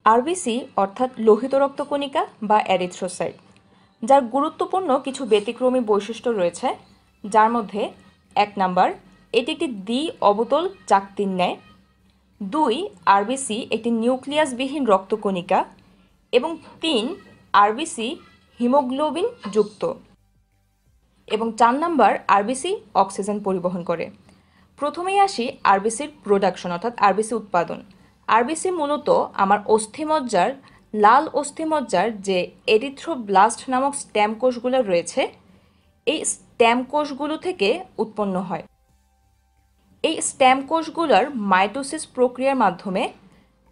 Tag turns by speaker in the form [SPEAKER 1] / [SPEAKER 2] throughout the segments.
[SPEAKER 1] RBC অর্থাৎ লোহিত রক্তকণিকা বা erythrocyte, যার গুরুত্বপূর্ণ কিছু ব্যতিক্রমী বৈশিষ্ট্য রয়েছে, যার মধ্যে 1 নাম্বার, এটি একটি অবতল চাকতির ন্যায়। 2, আরবিসি একটি নিউক্লিয়াসবিহীন রক্তকণিকা। এবং 3, আরবিসি হিমোগ্লোবিন যুক্ত। এবং 4 নাম্বার, আরবিসি অক্সিজেন পরিবহন করে। প্রথমেই আসি আরবিসির প্রোডাকশন অর্থাৎ আরবিসি উৎপাদন। আরবিসি মূলত আমার অস্থিমজ্জার, লাল অস্থিমজ্জার যে এরিথ্রোব্লাস্ট নামক স্ট্যাম কোষগুলো রয়েছে, এই স্ট্যাম কোষগুলো থেকে উৎপন্ন হয়। এই স্ট্যাম কোষগুলোর মাইটোসিস প্রক্রিয়ার মাধ্যমে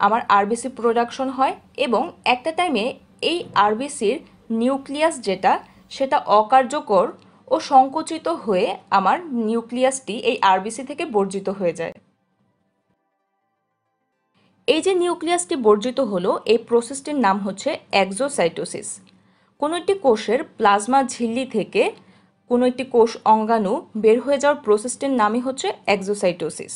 [SPEAKER 1] আমার আরবিসি প্রোডাকশন হয় এবং একটা টাইমে এই আরবিসির নিউক্লিয়াস সেটা অকার্যকর ও সংকুচিত হয়ে আমার নিউক্লিয়াসটি এই আরবিসি থেকে বর্জিত হয়ে যায়। এই যে নিউক্লিয়াসটি বর্জিত হলো, এই প্রসেসটির নাম হচ্ছে এক্সোসাইটোসিস। কোনো একটি কোষের প্লাজমা ঝিল্লি থেকে কোনো একটি কোষ অঙ্গাণু বের হয়ে যাওয়ার প্রসেসটির নামই হচ্ছে এক্সোসাইটোসিস।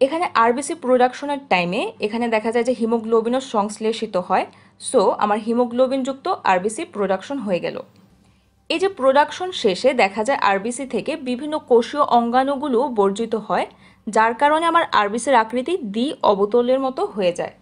[SPEAKER 1] এখানে আরবিসি প্রোডাকশনের টাইমে এখানে দেখা যায় যে হিমোগ্লোবিনও সংশ্লেষিত হয়। সো আমার হিমোগ্লোবিনযুক্ত আরবিসি প্রোডাকশন হয়ে গেল। এই যে প্রোডাকশন শেষে দেখা যায় আরবিসি থেকে বিভিন্ন কোষীয় অঙ্গাণুগুলো বর্জিত হয়, যার কারণে আমার আরবিসির আকৃতি অবতলের মতো হয়ে যায়।